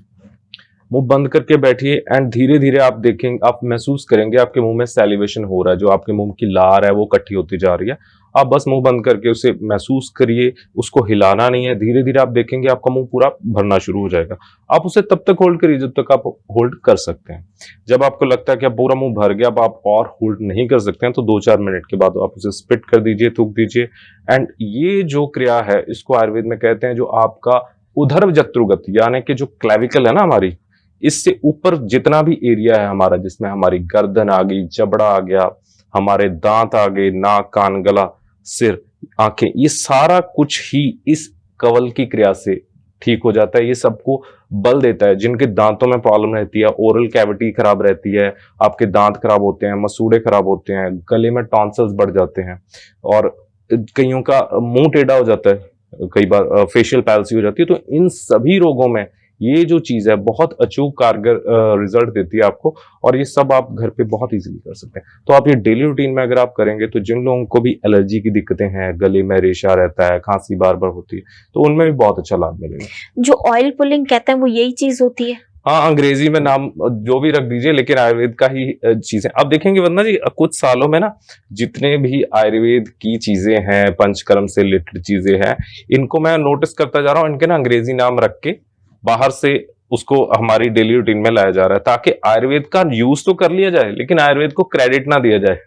मुंह बंद करके बैठिए एंड धीरे धीरे आप देखेंगे, आप महसूस करेंगे आपके मुंह में सैलिवेशन हो रहा है, जो आपके मुंह की लार है वो इकट्ठी होती जा रही है। आप बस मुंह बंद करके उसे महसूस करिए, उसको हिलाना नहीं है। धीरे धीरे आप देखेंगे आपका मुंह पूरा भरना शुरू हो जाएगा। आप उसे तब तक होल्ड करिए जब तक आप होल्ड कर सकते हैं। जब आपको लगता है कि अब पूरा मुंह भर गया, अब आप और होल्ड नहीं कर सकते हैं, तो 2-4 मिनट के बाद आप उसे स्पिट कर दीजिए, थूक दीजिए। एंड ये जो क्रिया है इसको आयुर्वेद में कहते हैं, जो आपका उधर जत्रुगत यानी कि जो क्लेविकल है ना हमारी, इससे ऊपर जितना भी एरिया है हमारा, जिसमें हमारी गर्दन आ गई, जबड़ा आ गया, हमारे दांत आ गए, नाक, कान, गला, सिर, आंखें, ये सारा कुछ ही इस कवल की क्रिया से ठीक हो जाता है। ये सबको बल देता है। जिनके दांतों में प्रॉब्लम रहती है, ओरल कैविटी खराब रहती है, आपके दांत खराब होते हैं, मसूड़े खराब होते हैं, गले में टॉन्सिल्स बढ़ जाते हैं, और कईयों का मुंह टेढ़ा हो जाता है, कई बार फेशियल पैल्सी हो जाती है, तो इन सभी रोगों में ये जो चीज है बहुत अचूक कारगर रिजल्ट देती है आपको। और ये सब आप घर पे बहुत इजीली कर सकते हैं। तो आप ये डेली रूटीन में अगर आप करेंगे, तो जिन लोगों को भी एलर्जी की दिक्कतें हैं, गले में रेशा रहता है, खांसी बार बार होती है, तो उनमें भी बहुत अच्छा लाभ मिलेगा। जो ऑयल पुलिंग कहते हैं वो यही चीज होती है? हाँ, अंग्रेजी में नाम जो भी रख दीजिए, लेकिन आयुर्वेद का ही चीज है। अब देखेंगे वंदना जी, कुछ सालों में ना जितने भी आयुर्वेद की चीजें हैं, पंचकर्म से रिलेटेड चीजें हैं, इनको मैं नोटिस करता जा रहा हूँ, इनके ना अंग्रेजी नाम रख के बाहर से उसको हमारी डेली रूटीन में लाया जा रहा है, ताकि आयुर्वेद का यूज तो कर लिया जाए लेकिन आयुर्वेद को क्रेडिट ना दिया जाए।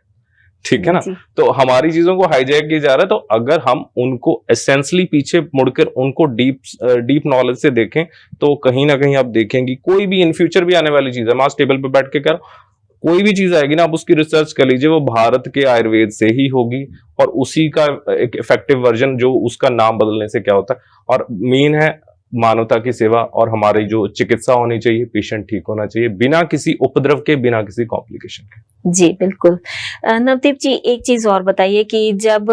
ठीक है ना? तो हमारी चीजों को हाईजैक किया जा रहा है। तो अगर हम उनको एसेंशली पीछे मुड़कर उनको डीप नॉलेज से देखें, तो कहीं ना कहीं आप देखेंगे कोई भी इन फ्यूचर भी आने वाली चीज है, मास टेबल पे बैठ के कर कोई भी चीज आएगी ना, आप उसकी रिसर्च कर लीजिए, वो भारत के आयुर्वेद से ही होगी, और उसी का एक इफेक्टिव वर्जन, जो उसका नाम बदलने से क्या होता है। और मेन है मानवता की सेवा और हमारी जो चिकित्सा होनी चाहिए, पेशेंट ठीक होना चाहिए बिना किसी उपद्रव के, बिना किसी कॉम्प्लिकेशन के। जी, बिल्कुल। नवदीप जी, एक चीज़ और बताइए कि जब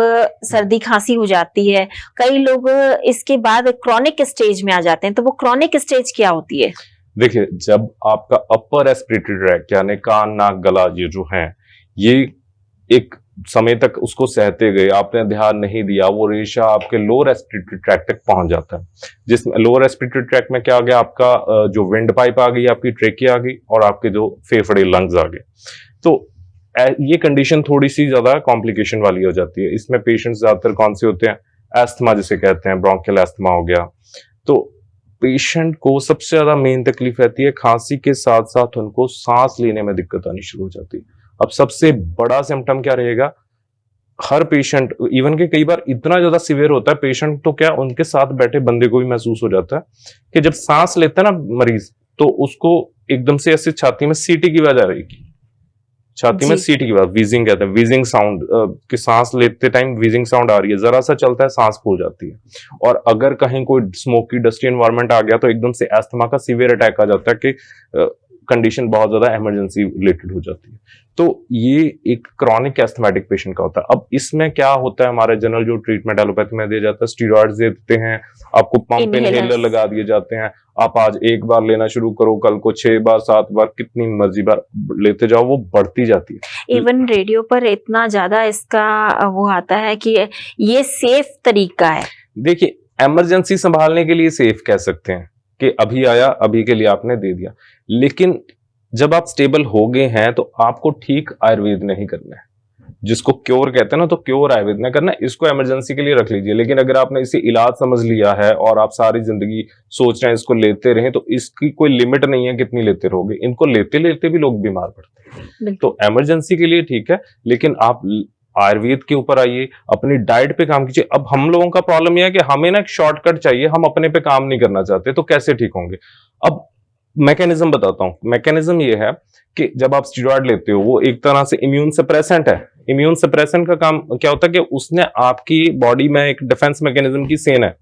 सर्दी खाँसी हो जाती है, कई लोग इसके बाद क्रोनिक स्टेज में आ जाते हैं, तो वो क्रोनिक स्टेज क्या होती है? देखिए, जब आपका अपर रेस्पिरेटरी ट्रैक्ट यानी कान, नाक, गला ये जो है, ये एक समय तक उसको सहते गए, आपने ध्यान नहीं दिया, वो रेशा आपके लोअर रेस्पिरेटरी ट्रैक्ट तक पहुंच जाता है। जिसमें लोअर रेस्पिरेटरी ट्रैक्ट में क्या आ गया, आपका जो विंड पाइप आ गई, आपकी ट्रेकिया आ गई और आपके जो फेफड़े लंग्स आ गए। तो ये कंडीशन थोड़ी सी ज्यादा कॉम्प्लिकेशन वाली हो जाती है। इसमें पेशेंट्स ज्यादातर कौन से होते हैं, एस्थमा जिसे कहते हैं, ब्रोंकियल एस्थमा हो गया। तो पेशेंट को सबसे ज्यादा मेन तकलीफ रहती है, खांसी के साथ साथ उनको सांस लेने में दिक्कत आनी शुरू हो जाती है। अब सबसे बड़ा सिम्टम क्या रहेगा, हर पेशेंट इवन के कई बार इतना ज्यादा सीवियर होता है पेशेंट, तो क्या उनके साथ बैठे बंदे को भी महसूस हो जाता है कि जब सांस लेता है ना मरीज, तो उसको एकदम से ऐसे छाती में सीटी की आवाज आ रहेगी, छाती में सीटी की आवाज, वीजिंग कहते हैं, वीजिंग साउंड, कि सांस लेते टाइम वीजिंग साउंड आ रही है, जरा सा चलता है सांस फूल जाती है। और अगर कहीं कोई स्मोकी डस्टी एनवायरनमेंट आ गया तो एकदम से अस्थमा का सीवियर अटैक आ जाता है कि कंडीशन बहुत ज्यादा इमरजेंसी रिलेटेड हो जाती है। तो ये एक क्रॉनिक एस्थमेटिक पेशेंट का होता है। अब इसमें क्या होता है, हमारे जनरल जो ट्रीटमेंट एलोपैथी में दिया जाता है, स्टीरॉइड्स दे देते हैं आपको, पंप इनहेलर लगा दिए जाते हैं, आप आज एक बार लेना शुरू करो, कल को 6 बार 7 बार कितनी मर्जी बार लेते जाओ, वो बढ़ती जाती है। इवन रेडियो पर इतना ज्यादा इसका वो आता है कि ये सेफ तरीका है। देखिए, इमरजेंसी संभालने के लिए सेफ कह सकते हैं कि अभी आया, अभी के लिए आपने दे दिया, लेकिन जब आप स्टेबल हो गए हैं तो आपको ठीक आयुर्वेद नहीं करना है, जिसको क्योर कहते हैं ना, तो क्योर आयुर्वेद में करना है। इसको इमरजेंसी के लिए रख लीजिए, लेकिन अगर आपने इसे इलाज समझ लिया है और आप सारी जिंदगी सोच रहे हैं इसको लेते रहें, तो इसकी कोई लिमिट नहीं है कितनी लेते रहोगे, इनको लेते लेते भी लोग बीमार पड़ते हैं। तो इमरजेंसी के लिए ठीक है, लेकिन आप आयुर्वेद के ऊपर आइए, अपनी डाइट पे काम कीजिए। अब हम लोगों का प्रॉब्लम यह है कि हमें ना एक शॉर्टकट चाहिए, हम अपने पे काम नहीं करना चाहते, तो कैसे ठीक होंगे। अब मैकेनिज्म बताता हूं। मैकेनिज्म ये है कि जब आप स्टीरॉयड लेते हो, वो एक तरह से इम्यून सप्रेसेंट है। इम्यून सप्रेसेंट का काम क्या होता है कि उसने आपकी बॉडी में एक डिफेंस मैकेनिज्म की सेन है,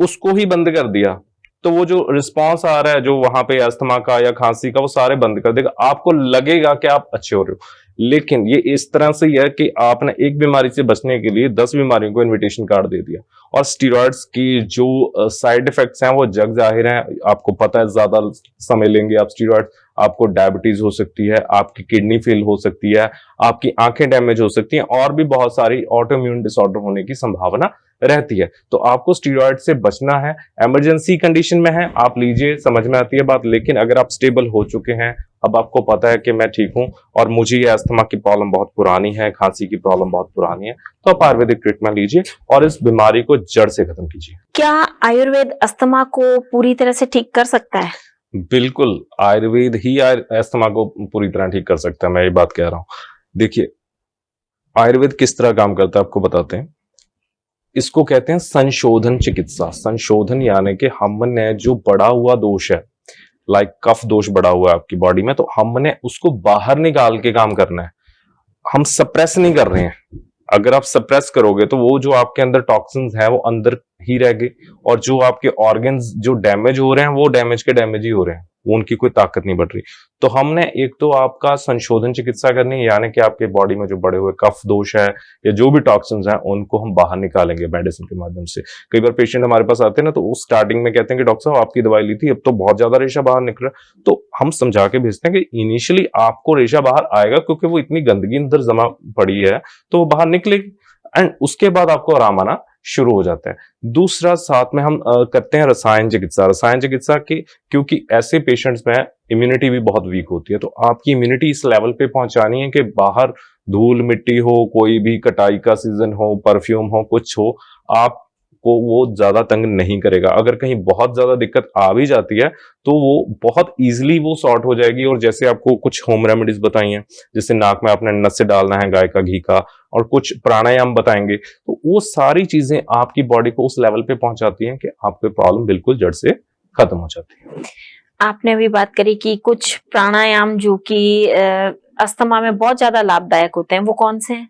उसको ही बंद कर दिया, तो वो जो रिस्पांस आ रहा है जो वहां पे अस्थमा का या खांसी का, वो सारे बंद कर देगा। आपको लगेगा कि आप अच्छे हो रहे हो, लेकिन ये इस तरह से है कि आपने एक बीमारी से बचने के लिए 10 बीमारियों को इनविटेशन कार्ड दे दिया। और स्टीरॉइड्स की जो साइड इफेक्ट्स हैं वो जग जाहिर हैं, आपको पता है, ज्यादा समय लेंगे आप स्टीरॉइड, आपको डायबिटीज हो सकती है, आपकी किडनी फेल हो सकती है, आपकी आंखें डैमेज हो सकती हैं, और भी बहुत सारी ऑटोइम्यून डिसऑर्डर होने की संभावना रहती है। तो आपको स्टीरॉइड से बचना है। इमरजेंसी कंडीशन में है, आप लीजिए, समझ में आती है बात, लेकिन अगर आप स्टेबल हो चुके हैं, अब आपको पता है कि मैं ठीक हूं और मुझे ये अस्थमा की प्रॉब्लम बहुत पुरानी है, खांसी की प्रॉब्लम बहुत पुरानी है, तो आप आयुर्वेदिक ट्रीटमेंट लीजिए और इस बीमारी को जड़ से खत्म कीजिए। क्या आयुर्वेद अस्थमा को पूरी तरह से ठीक कर सकता है? बिल्कुल, आयुर्वेद ही अस्थमा को पूरी तरह ठीक कर सकता है, मैं ये बात कह रहा हूं। देखिए, आयुर्वेद किस तरह काम करता है आपको बताते हैं। इसको कहते हैं संशोधन चिकित्सा। संशोधन यानी कि हमने जो बढ़ा हुआ दोष है, लाइक कफ दोष बढ़ा हुआ है आपकी बॉडी में, तो हमने उसको बाहर निकाल के काम करना है। हम सप्रेस नहीं कर रहे हैं। अगर आप सप्रेस करोगे तो वो जो आपके अंदर टॉक्सिन्स है वो अंदर ही रह गए, और जो आपके ऑर्गन्स जो डैमेज हो रहे हैं वो डैमेज के डैमेज ही हो रहे हैं, वो उनकी कोई ताकत नहीं बढ़ रही। तो हमने एक तो आपका संशोधन चिकित्सा करनी है, यानी कि आपके बॉडी में जो बढ़े हुए कफ दोष है या जो भी टॉक्सिन्स हैं उनको हम बाहर निकालेंगे मेडिसिन के माध्यम से। कई बार पेशेंट हमारे पास आते हैं ना, तो वो स्टार्टिंग में कहते हैं कि डॉक्टर साहब आपकी दवाई ली थी, अब तो बहुत ज्यादा रेशा बाहर निकल रहा है। तो हम समझा के भेजते हैं कि इनिशियली आपको रेशा बाहर आएगा, क्योंकि वो इतनी गंदगी अंदर जमा पड़ी है, तो वो बाहर निकलेगी, एंड उसके बाद आपको आराम आना शुरू हो जाता है। दूसरा, साथ में हम करते हैं रसायन चिकित्सा। रसायन चिकित्सा की, क्योंकि ऐसे पेशेंट्स में इम्यूनिटी भी बहुत वीक होती है, तो आपकी इम्यूनिटी इस लेवल पे पहुंचानी है कि बाहर धूल मिट्टी हो, कोई भी कटाई का सीजन हो, परफ्यूम हो, कुछ हो, आपको वो ज्यादा तंग नहीं करेगा। अगर कहीं बहुत ज्यादा दिक्कत आ भी जाती है तो वो बहुत इजीली वो सॉर्ट हो जाएगी। और जैसे आपको कुछ होम रेमेडीज बताई हैं, जैसे नाक में आपने नस से डालना है गाय का घी का, और कुछ प्राणायाम बताएंगे, तो वो सारी चीजें आपकी बॉडी को उस लेवल पे पहुंचाती हैं कि आपकी प्रॉब्लम बिल्कुल जड़ से खत्म हो जाती है। आपने अभी बात करी कि कुछ प्राणायाम जो कि अस्थमा में बहुत ज्यादा लाभदायक होते हैं, वो कौन से हैं?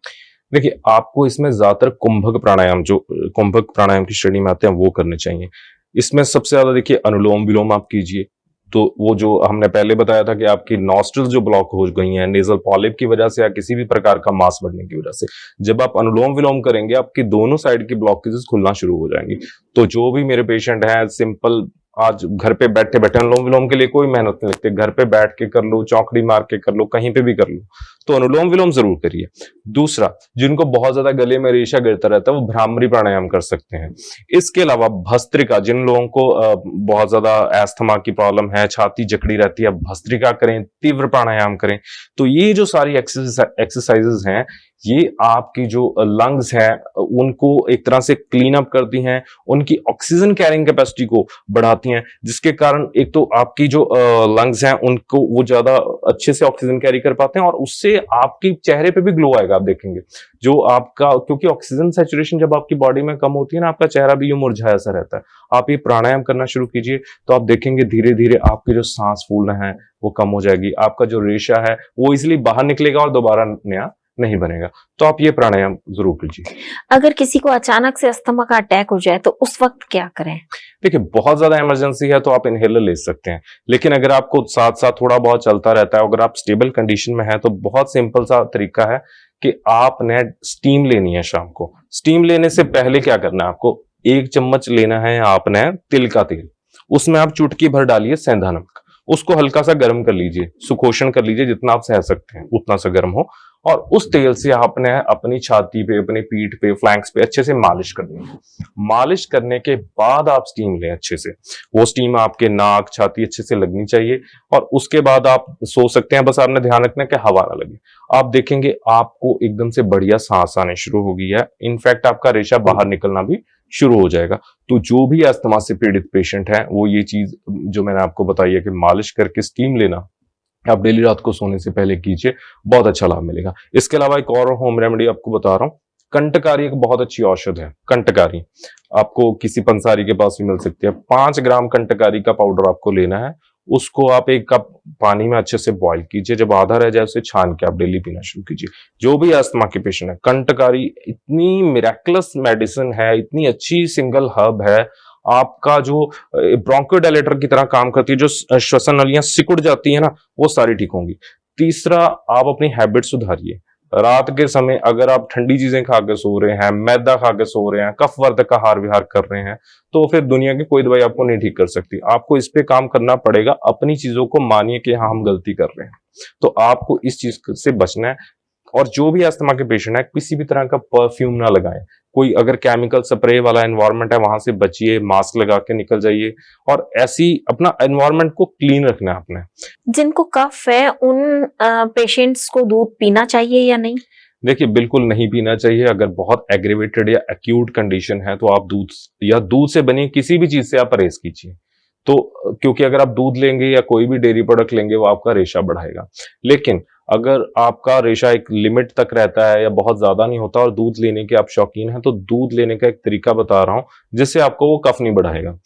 देखिए, आपको इसमें ज्यादातर कुंभक प्राणायाम, जो कुंभक प्राणायाम की श्रेणी में आते हैं, वो करने चाहिए। इसमें सबसे ज्यादा देखिए अनुलोम विलोम आप कीजिए, तो वो जो हमने पहले बताया था कि आपकी नॉस्ट्रल्स जो ब्लॉक हो गई हैं नेजल पॉलिप की वजह से या किसी भी प्रकार का मांस बढ़ने की वजह से, जब आप अनुलोम विलोम करेंगे आपकी दोनों साइड की ब्लॉकेजेस खुलना शुरू हो जाएंगी। तो जो भी मेरे पेशेंट हैं सिंपल आज घर पे बैठे बैठे अनुलोम विलोम के लिए कोई मेहनत नहीं लगती, घर पे बैठ के कर लो, चौकड़ी मार के कर लो, कहीं पे भी कर लो, तो अनुलोम विलोम जरूर करिए। दूसरा, जिनको बहुत ज्यादा गले में रेशा गिरता रहता है वो भ्रामरी प्राणायाम कर सकते हैं। इसके अलावा भस्त्रिका, जिन लोगों को बहुत ज्यादा एस्थमा की प्रॉब्लम है, छाती जकड़ी रहती है, भस्त्रिका करें, तीव्र प्राणायाम करें। तो ये जो सारी एक्सरसाइजेज हैं ये आपकी जो लंग्स हैं उनको एक तरह से क्लीन अप करती हैं, उनकी ऑक्सीजन कैरिंग कैपेसिटी को बढ़ाती हैं, जिसके कारण एक तो आपकी जो लंग्स हैं उनको वो ज्यादा अच्छे से ऑक्सीजन कैरी कर पाते हैं और उससे आपके चेहरे पे भी ग्लो आएगा। आप देखेंगे जो आपका, क्योंकि ऑक्सीजन सैचुरेशन जब आपकी बॉडी में कम होती है ना, आपका चेहरा भी यूं मुरझाया सा रहता है। आप ये प्राणायाम करना शुरू कीजिए तो आप देखेंगे धीरे धीरे आपकी जो सांस फूलना है वो कम हो जाएगी, आपका जो रेशा है वो इसलिए बाहर निकलेगा और दोबारा नया नहीं बनेगा। तो आप ये प्राणायाम जरूर कीजिए। अगर किसी को अचानक से अस्थमा का अटैक हो जाए तो उस वक्त क्या करें? देखिए बहुत ज्यादा इमरजेंसी है तो आप इनहेलर ले सकते हैं, लेकिन अगर आपको साथ साथ थोड़ा बहुत चलता रहता है, अगर आप स्टेबल कंडीशन में है तो बहुत सिंपल सा तरीका है कि आपने स्टीम लेनी है। शाम को स्टीम लेने से पहले क्या करना है, आपको 1 चम्मच लेना है आपने तिल का तेल, उसमें आप चुटकी भर डालिए सेंधा नमक, उसको हल्का सा गर्म कर लीजिए, सुखोषण कर लीजिए, जितना आप सह सकते हैं उतना सा गर्म हो, और उस तेल से आपने अपनी छाती पे, अपने पीठ पे, फ्लैंक्स पे अच्छे से मालिश करनी है। मालिश करने के बाद आप स्टीम लें अच्छे से, वो स्टीम आपके नाक छाती अच्छे से लगनी चाहिए और उसके बाद आप सो सकते हैं। बस आपने ध्यान रखना है कि हवा ना लगे। आप देखेंगे आपको एकदम से बढ़िया सांस आने शुरू हो गई है, इनफैक्ट आपका रेशा बाहर निकलना भी शुरू हो जाएगा। तो जो भी अस्थमा से पीड़ित पेशेंट है वो ये चीज जो मैंने आपको बताई है कि मालिश करके स्टीम लेना आप डेली रात को सोने से पहले कीजिए, बहुत अच्छा लाभ मिलेगा। इसके अलावा एक और होम रेमेडी आपको बता रहा हूँ, कंटकारी एक बहुत अच्छी औषध है। कंटकारी आपको किसी पंसारी के पास भी मिल सकती है। 5 ग्राम कंटकारी का पाउडर आपको लेना है, उसको आप 1 कप पानी में अच्छे से बॉईल कीजिए, जब आधा रह जाए उसे छान के आप डेली पीना शुरू कीजिए। जो भी अस्थमा के पेशेंट है, कंटकारी इतनी मिरेक्युलस मेडिसिन है, इतनी अच्छी सिंगल हर्ब है, आपका जो ब्रोंकोडायलेटर की तरह काम करती है, जो श्वसन नलियां सिकुड़ जाती है ना वो सारी ठीक होंगी। तीसरा, आप अपनी हैबिट सुधारिए। रात के समय अगर आप ठंडी चीजें खा के सो रहे हैं, मैदा खा के सो रहे हैं, कफवर्धक का आहार विहार कर रहे हैं, तो फिर दुनिया की कोई दवाई आपको नहीं ठीक कर सकती। आपको इस पे काम करना पड़ेगा, अपनी चीजों को मानिए कि हाँ हम गलती कर रहे हैं, तो आपको इस चीज से बचना है। और जो भी अस्थमा के पेशेंट है किसी भी तरह का परफ्यूम ना लगाएं, कोई अगर केमिकल स्प्रे वाला एनवायरनमेंट है वहां से बचिए, मास्क लगा के निकल जाइए और ऐसी अपना एनवायरनमेंट को क्लीन रखना है आपने। जिनको कफ है उन पेशेंट्स को दूध पीना चाहिए या नहीं? देखिए बिल्कुल नहीं पीना चाहिए। अगर बहुत एग्रीवेटेड या एक्यूट कंडीशन है तो आप दूध या दूध से बनी किसी भी चीज से आप परहेज कीजिए। तो क्योंकि अगर आप दूध लेंगे या कोई भी डेयरी प्रोडक्ट लेंगे वो आपका रेशा बढ़ाएगा। लेकिन अगर आपका रेशा एक लिमिट तक रहता है या बहुत ज्यादा नहीं होता और दूध लेने के आप शौकीन हैं, तो दूध लेने का एक तरीका बता रहा हूं जिससे आपको वो कफ नहीं बढ़ाएगा।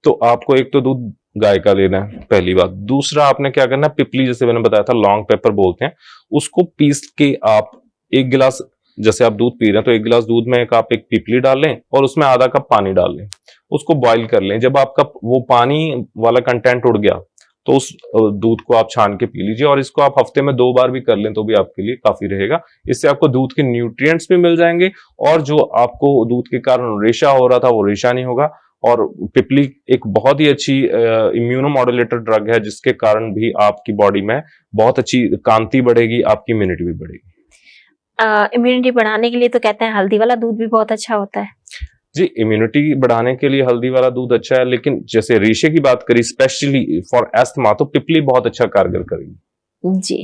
तो आपको एक तो दूध गाय का लेना है, पहली बात। दूसरा, आपने क्या करना है, पिपली जैसे मैंने बताया था, लॉन्ग पेपर बोलते हैं, उसको पीस के आप 1 गिलास, जैसे आप दूध पी रहे हैं तो 1 गिलास दूध में आप एक पिपली डाल लें और उसमें आधा कप पानी डाल लें, उसको बॉईल कर लें। जब आपका वो पानी वाला कंटेंट उड़ गया तो उस दूध को आप छान के पी लीजिए और इसको आप हफ्ते में 2 बार भी कर लें तो भी आपके लिए काफी रहेगा। इससे आपको दूध के न्यूट्रिएंट्स भी मिल जाएंगे और जो आपको दूध के कारण रेशा हो रहा था वो रेशा नहीं होगा। और पिपली एक बहुत ही अच्छी इम्यूनोमॉड्यूलेटर ड्रग है जिसके कारण भी आपकी बॉडी में बहुत अच्छी कांति बढ़ेगी, आपकी इम्यूनिटी भी बढ़ेगी। इम्यूनिटी बढ़ाने के लिए तो कहते हैं हल्दी वाला दूध भी बहुत अच्छा होता है। जी, इम्यूनिटी बढ़ाने के लिए हल्दी वाला दूध अच्छा है, लेकिन जैसे रेशे की बात करी स्पेशली फॉर एस्थमा तो पिपली बहुत अच्छा कारगर करेगी। जी,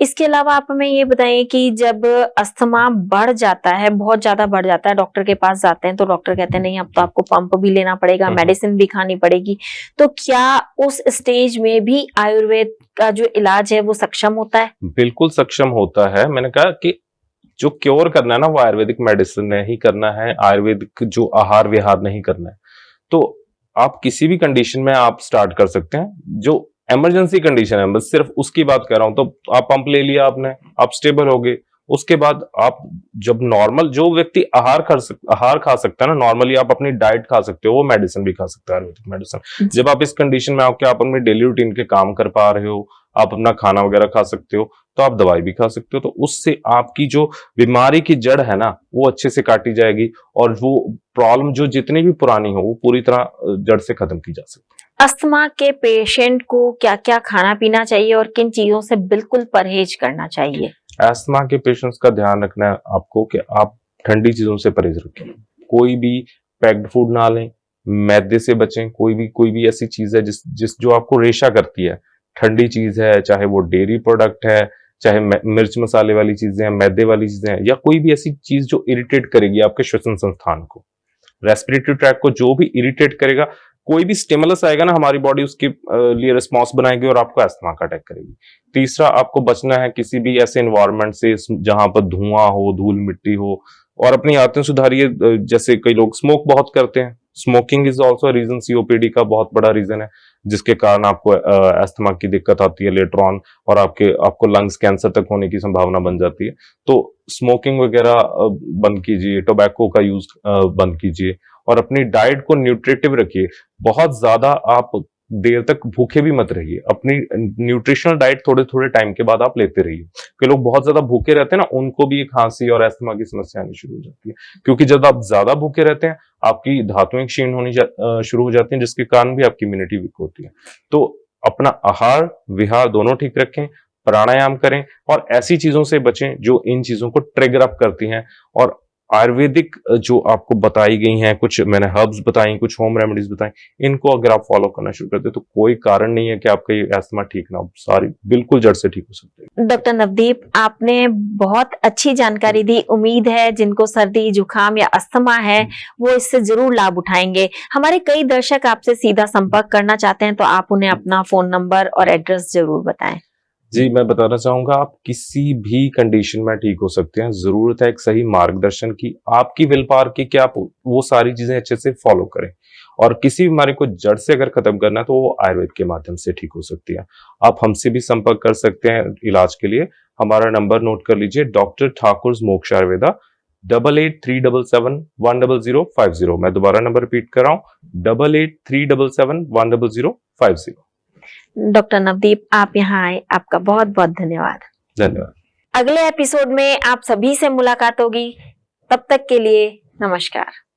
इसके अलावा आप हमें ये बताइए कि जब अस्थमा बढ़ जाता है, बहुत ज्यादा बढ़ जाता है, डॉक्टर के पास जाते हैं तो डॉक्टर कहते हैं नहीं अब तो आपको पंप भी लेना पड़ेगा, मेडिसिन भी खानी पड़ेगी, तो क्या उस स्टेज में भी आयुर्वेद का जो इलाज है वो सक्षम होता है? बिल्कुल सक्षम होता है। मैंने कहा कि जो क्योर करना है ना वो आयुर्वेदिक मेडिसिन ने ही करना है, आयुर्वेदिक जो आहार विहार नहीं करना है। तो आप किसी भी कंडीशन में आप स्टार्ट कर सकते हैं। जो इमरजेंसी कंडीशन है बस सिर्फ उसकी बात कर रहा हूं, तो आप पंप ले लिया आपने, आप स्टेबल हो गए, उसके बाद आप जब नॉर्मल जो व्यक्ति आहार खा सकता है ना, नॉर्मली आप अपनी डाइट खा सकते हो, वो मेडिसिन भी खा सकता है, आयुर्वेदिक मेडिसिन। जब आप इस कंडीशन में आके आप अपने डेली रूटीन के काम कर पा रहे हो, आप अपना खाना वगैरह खा सकते हो, तो आप दवाई भी खा सकते हो, तो उससे आपकी जो बीमारी की जड़ है ना वो अच्छे से काटी जाएगी और वो प्रॉब्लम जो जितनी भी पुरानी हो वो पूरी तरह जड़ से खत्म की जा सकती है। अस्थमा के पेशेंट को क्या क्या खाना पीना चाहिए और किन चीजों से बिल्कुल परहेज करना चाहिए? अस्थमा के पेशेंट्स का ध्यान रखना है आपको कि आप ठंडी चीजों से परहेज रखें, कोई भी पैक्ड फूड ना लें, मैदे से बचें, कोई भी ऐसी चीज है जिस जो आपको रेशा करती है, ठंडी चीज है, चाहे वो डेयरी प्रोडक्ट है, चाहे मिर्च मसाले वाली चीजें हैं, मैदे वाली चीजें हैं, या कोई भी ऐसी चीज जो इरिटेट करेगी आपके श्वसन संस्थान को, रेस्पिरेटरी ट्रैक को जो भी इरिटेट करेगा, कोई भी स्टिमुलस आएगा ना हमारी बॉडी उसके लिए रिस्पॉन्स बनाएगी और आपको अस्थमा का अटैक करेगी। तीसरा, आपको बचना है किसी भी ऐसे एनवायरनमेंट से जहां पर धुआं हो, धूल मिट्टी हो, और अपनी आदतें सुधारिए। जैसे कई लोग स्मोक बहुत करते हैं, smoking is also reason, COPD का बहुत बड़ा रीजन है जिसके कारण आपको अस्थमा की दिक्कत आती है लेटर ऑन, और आपको लंग्स कैंसर तक होने की संभावना बन जाती है। तो स्मोकिंग वगैरह बंद कीजिए, टोबैको का यूज बंद कीजिए, और अपनी डाइट को न्यूट्रिटिव रखिए। बहुत ज्यादा आप देर तक भूखे भी मत रहिए, अपनी न्यूट्रिशनल डाइट थोड़े थोड़े टाइम के बाद आप लेते रहिए। कई लोग बहुत ज्यादा भूखे रहते हैं ना, उनको भी खांसी और अस्थमा की समस्या आनी शुरू हो जाती है, क्योंकि जब आप ज्यादा भूखे रहते हैं आपकी धातुएं क्षीण होनी शुरू हो जाती हैं, जिसके कारण भी आपकी इम्यूनिटी वीक होती है। तो अपना आहार विहार दोनों ठीक रखें, प्राणायाम करें, और ऐसी चीजों से बचें जो इन चीजों को ट्रिगर अप करती हैं। और आयुर्वेदिक जो आपको बताई गई हैं, कुछ मैंने हर्ब्स बताई, कुछ होम रेमेडीज बताई, इनको अगर आप फॉलो करना शुरू करते हैं तो कोई कारण नहीं है कि आपका ये अस्थमा ठीक ना हो, सारी बिल्कुल जड़ से ठीक हो सकते हैं। डॉक्टर नवदीप, आपने बहुत अच्छी जानकारी दी। उम्मीद है जिनको सर्दी जुकाम या अस्थमा है वो इससे जरूर लाभ उठाएंगे। हमारे कई दर्शक आपसे सीधा संपर्क करना चाहते हैं, तो आप उन्हें अपना फोन नंबर और एड्रेस जरूर बताएं। जी, मैं बताना चाहूंगा, आप किसी भी कंडीशन में ठीक हो सकते हैं। जरूरत है एक सही मार्गदर्शन की, आपकी विल पावर की, कि आप वो सारी चीजें अच्छे से फॉलो करें। और किसी बीमारी को जड़ से अगर खत्म करना है तो वो आयुर्वेद के माध्यम से ठीक हो सकती है। आप हमसे भी संपर्क कर सकते हैं इलाज के लिए। हमारा नंबर नोट कर लीजिए, डॉक्टर ठाकुर मोक्ष आयुर्वेदा, 8837710050। मैं दोबारा नंबर रिपीट कर रहा हूँ, 8837710050। डॉक्टर नवदीप, आप यहाँ आए, आपका बहुत बहुत धन्यवाद। धन्यवाद। अगले एपिसोड में आप सभी से मुलाकात होगी, तब तक के लिए नमस्कार।